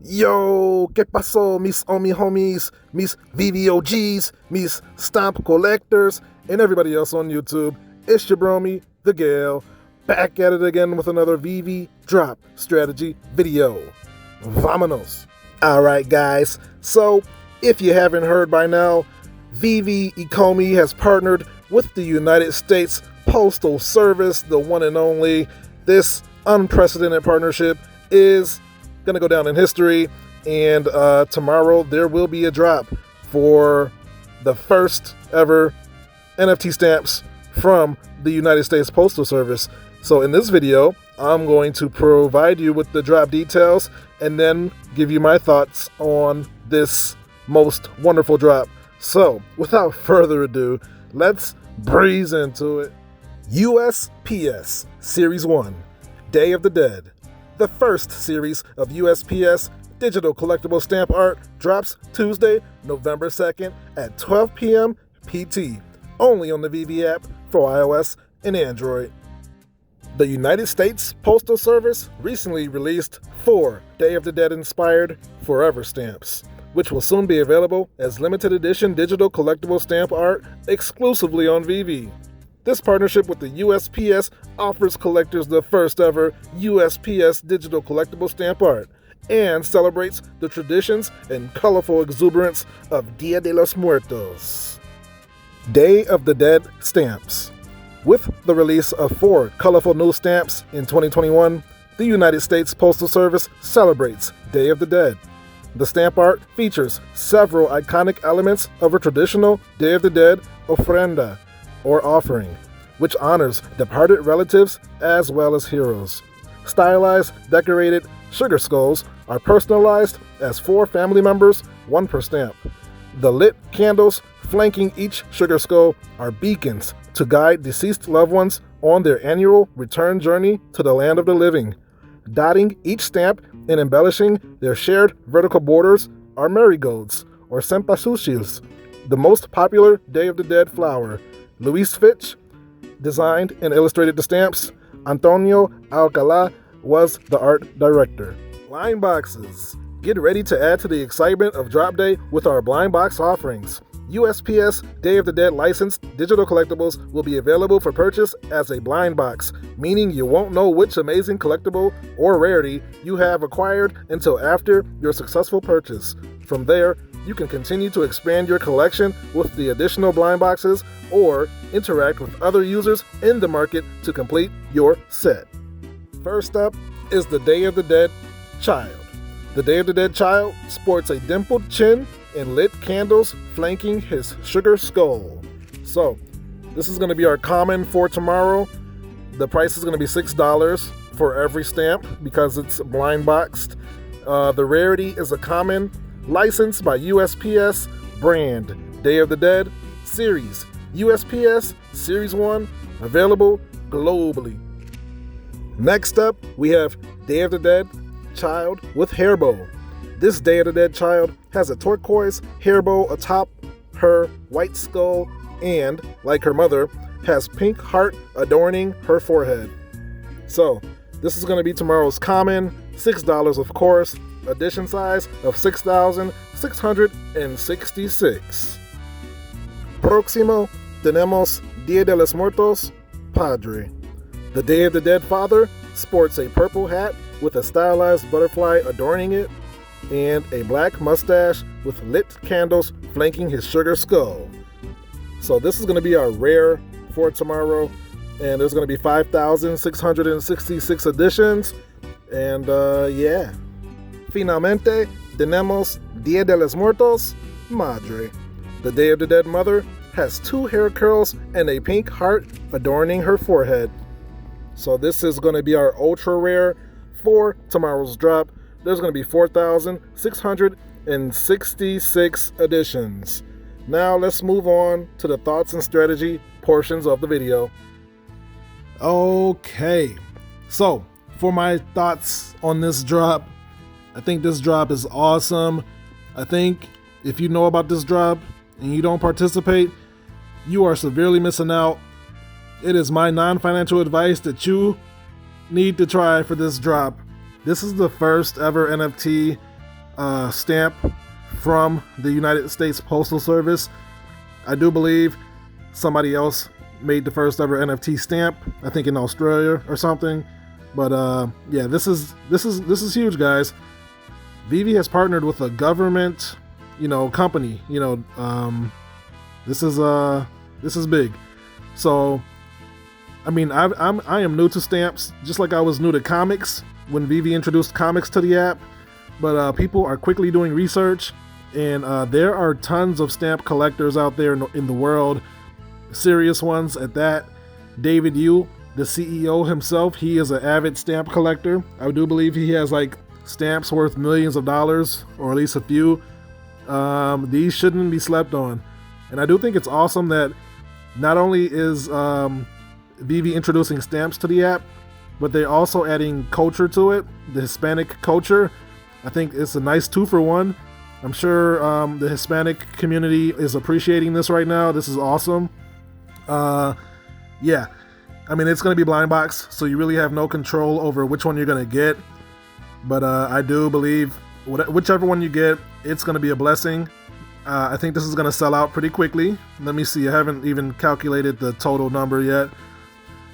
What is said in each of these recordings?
Yo, ¿qué pasó, mis homies, mis VVOGs, mis stamp collectors, and everybody else on YouTube? It's your bromie, the Gale, back at it again with another VV drop strategy video. Vámonos. Alright guys, so if you haven't heard by now, Veve Ecomi has partnered with the United States Postal Service, the one and only. This unprecedented partnership is going to go down in history, and tomorrow there will be a drop for the first ever NFT stamps from the United States Postal Service. So in this video, I'm going to provide you with the drop details and then give you my thoughts on this most wonderful drop. So without further ado, let's breeze into it. USPS Series 1, Day of the Dead. The first series of USPS digital collectible stamp art drops Tuesday, November 2nd at 12 p.m. PT, only on the Veve app for iOS and Android. The United States Postal Service recently released 4 Day of the Dead inspired Forever stamps, which will soon be available as limited edition digital collectible stamp art exclusively on Veve. This partnership with the USPS offers collectors the first ever USPS digital collectible stamp art and celebrates the traditions and colorful exuberance of Dia de los Muertos. Day of the Dead stamps. With the release of 4 colorful new stamps in 2021, the United States Postal Service celebrates Day of the Dead. The stamp art features several iconic elements of a traditional Day of the Dead ofrenda, or offering, which honors departed relatives as well as heroes. Stylized, decorated sugar skulls are personalized as 4 family members, 1 per stamp. The lit candles flanking each sugar skull are beacons to guide deceased loved ones on their annual return journey to the land of the living. Dotting each stamp and embellishing their shared vertical borders are marigolds, or cempasúchils, the most popular Day of the Dead flower. Luis Fitch designed and illustrated the stamps. Antonio Alcalá was the art director. Blind boxes. Get ready to add to the excitement of drop day with our blind box offerings. USPS Day of the Dead licensed digital collectibles will be available for purchase as a blind box, meaning you won't know which amazing collectible or rarity you have acquired until after your successful purchase. From there, you can continue to expand your collection with the additional blind boxes or interact with other users in the market to complete your set. First up is the Day of the Dead child. The Day of the Dead child sports a dimpled chin and lit candles flanking his sugar skull. So, this is going to be our common for tomorrow. The price is going to be $6 for every stamp because it's blind boxed. The rarity is a common, licensed by USPS, brand Day of the Dead series. USPS Series 1, available globally. Next up, we have Day of the Dead child with hair bow. This Day of the Dead child has a turquoise hair bow atop her white skull and, like her mother, has pink heart adorning her forehead. So, this is going to be tomorrow's common, $6 of course, edition size of 6,666. Próximo tenemos Dia de los Muertos, Padre. The Day of the Dead father sports a purple hat with a stylized butterfly adorning it and a black mustache with lit candles flanking his sugar skull. So this is going to be our rare for tomorrow, and there's going to be 5,666 editions, and yeah. Finalmente tenemos Dia de los Muertos, Madre. The Day of the Dead mother has 2 hair curls and a pink heart adorning her forehead. So this is going to be our ultra rare for tomorrow's drop. There's going to be 4,666 editions. Now let's move on to the thoughts and strategy portions of the video. Okay, so for my thoughts on this drop, I think this drop is awesome. I think if you know about this drop and you don't participate, you are severely missing out. It is my non-financial advice that you need to try for this drop. This is the first ever NFT stamp from the United States Postal Service. I do believe somebody else made the first ever NFT stamp, I think in Australia or something. But yeah, this is huge, guys. Veve has partnered with a government, company. This is big. So, I mean, I am new to stamps, just like I was new to comics when Veve introduced comics to the app. But people are quickly doing research, and there are tons of stamp collectors out there in the world, serious ones at that. David Yu, the CEO himself, he is an avid stamp collector. I do believe he has like stamps worth millions of dollars, or at least a few. These shouldn't be slept on. And I do think it's awesome that not only is Veve introducing stamps to the app, but they're also adding culture to it, the Hispanic culture. I think it's a nice 2-for-1. I'm sure the Hispanic community is appreciating this right now. This is awesome. Yeah, I mean, it's going to be blind box, so you really have no control over which one you're going to get. But I do believe whichever one you get, it's going to be a blessing. I think this is going to sell out pretty quickly. Let me see. I haven't even calculated the total number yet.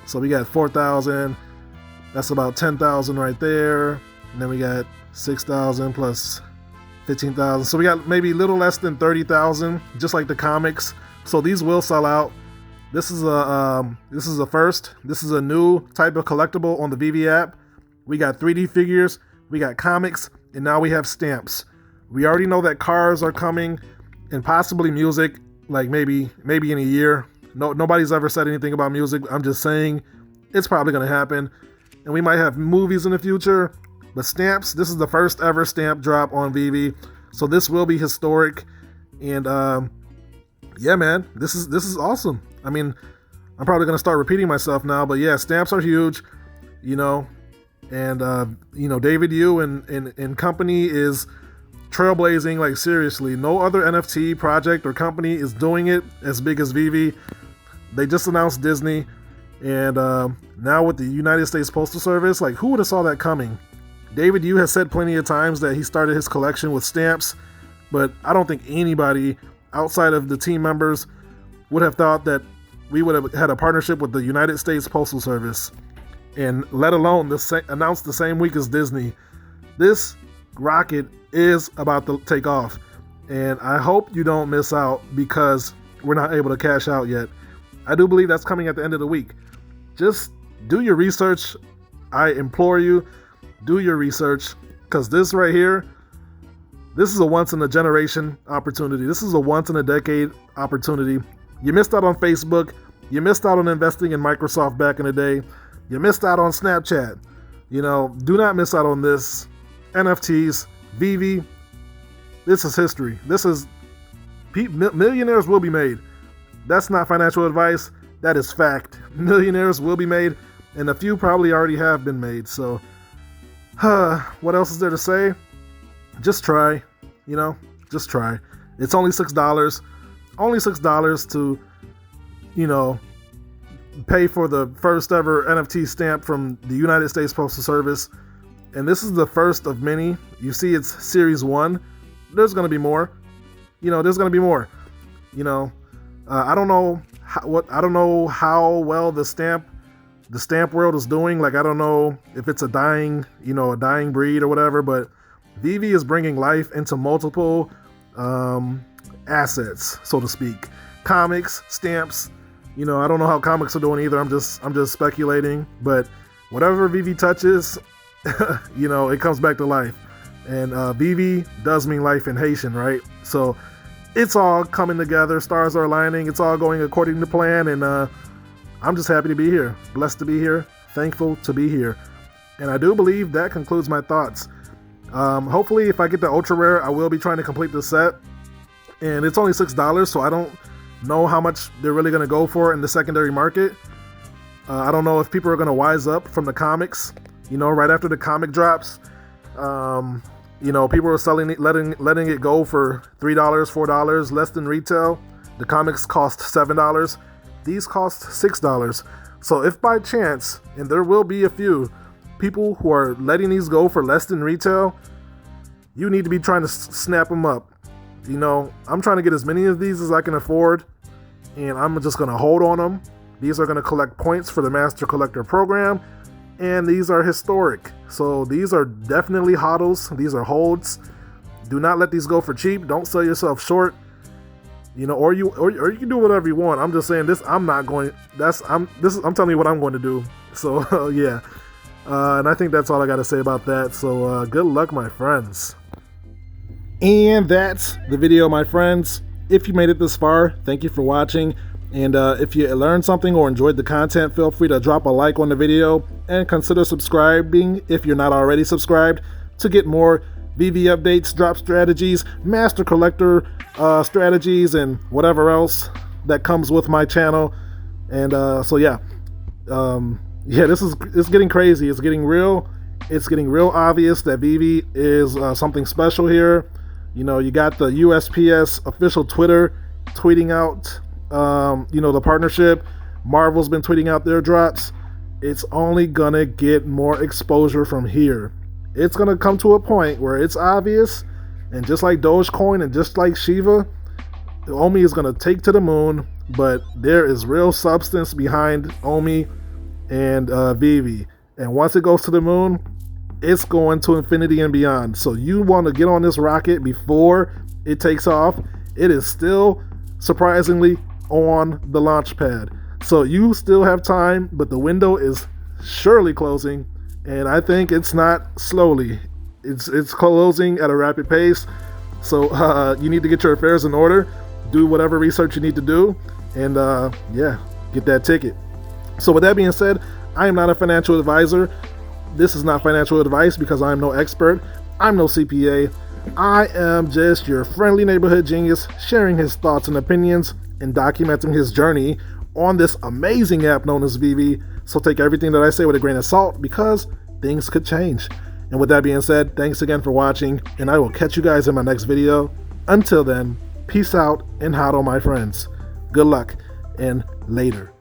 So we got 4,000. That's about 10,000 right there. And then we got 6,000 plus 15,000. So we got maybe a little less than 30,000, just like the comics. So these will sell out. This is a first. This is a new type of collectible on the Veve app. We got 3D figures, we got comics, and now we have stamps. We already know that cars are coming, and possibly music, like maybe in a year. Nobody's ever said anything about music. I'm just saying it's probably going to happen. And we might have movies in the future. But stamps, this is the first ever stamp drop on Veve. So this will be historic. And yeah, man, this is awesome. I mean, I'm probably going to start repeating myself now. But yeah, stamps are huge, And, David Yu and company is trailblazing, like seriously. No other NFT project or company is doing it as big as Veve. They just announced Disney, and now with the United States Postal Service, like who would have saw that coming? David Yu has said plenty of times that he started his collection with stamps, but I don't think anybody outside of the team members would have thought that we would have had a partnership with the United States Postal Service, and let alone announced the same week as Disney. This rocket is about to take off, and I hope you don't miss out because we're not able to cash out yet. I do believe that's coming at the end of the week. Just do your research. I implore you, do your research, because this right here, this is a once in a generation opportunity. This is a once in a decade opportunity. You missed out on Facebook. You missed out on investing in Microsoft back in the day. You missed out on Snapchat. Do not miss out on this. NFTs, Veve, this is history. Millionaires will be made. That's not financial advice. That is fact. Millionaires will be made, and a few probably already have been made. So, what else is there to say? Just try. Just try. It's only $6. Only $6 to, pay for the first ever NFT stamp from the United States Postal Service. And this is the first of many. You see, it's Series 1. There's going to be more. There's going to be more. I don't know how well the stamp world is doing. Like, I don't know if it's a dying breed or whatever, but Veve is bringing life into multiple assets, so to speak. Comics, stamps. I don't know how comics are doing either. I'm just speculating, but whatever Veve touches, it comes back to life. And Veve does mean life in Haitian, right? So it's all coming together. Stars are aligning. It's all going according to plan. And I'm just happy to be here. Blessed to be here. Thankful to be here. And I do believe that concludes my thoughts. Hopefully, if I get the ultra rare, I will be trying to complete the set. And it's only $6, so I don't know how much they're really going to go for in the secondary market. I don't know if people are going to wise up from the comics. Right after the comic drops, people are selling it, letting it go for $3, $4, less than retail. The comics cost $7. These cost $6. So if by chance, and there will be a few people who are letting these go for less than retail, you need to be trying to snap them up. You know, I'm trying to get as many of these as I can afford, and I'm just going to hold on them. These are going to collect points for the Master Collector program, and these are historic. So these are definitely hodls. These are holds. Do not let these go for cheap. Don't sell yourself short. You know, or you can do whatever you want. I'm just saying this. I'm telling you what I'm going to do. So yeah, and I think that's all I got to say about that. So good luck, my friends. And that's the video, my friends. If you made it this far, thank you for watching. And if you learned something or enjoyed the content, feel free to drop a like on the video and consider subscribing if you're not already subscribed to get more Veve updates, drop strategies, Master Collector strategies, and whatever else that comes with my channel. And so yeah, it's getting crazy. It's getting real. It's getting real obvious that Veve is something special here. You know, you got the USPS official Twitter tweeting out, the partnership. Marvel's been tweeting out their drops. It's only gonna get more exposure from here. It's gonna come to a point where it's obvious, and just like Dogecoin and just like Shiba, Omi is gonna take to the moon. But there is real substance behind Omi and Veve, and once it goes to the moon, it's going to infinity and beyond. So you want to get on this rocket before it takes off. It is still surprisingly on the launch pad, so you still have time, but the window is surely closing, and I think it's not slowly. It's closing at a rapid pace. So you need to get your affairs in order, do whatever research you need to do, and yeah, get that ticket. So with that being said, I am not a financial advisor. This is not financial advice because I'm no expert. I'm no CPA. I am just your friendly neighborhood genius, sharing his thoughts and opinions and documenting his journey on this amazing app known as Veve. So take everything that I say with a grain of salt, because things could change. And with that being said, thanks again for watching, and I will catch you guys in my next video. Until then, peace out and hodl, my friends. Good luck and later.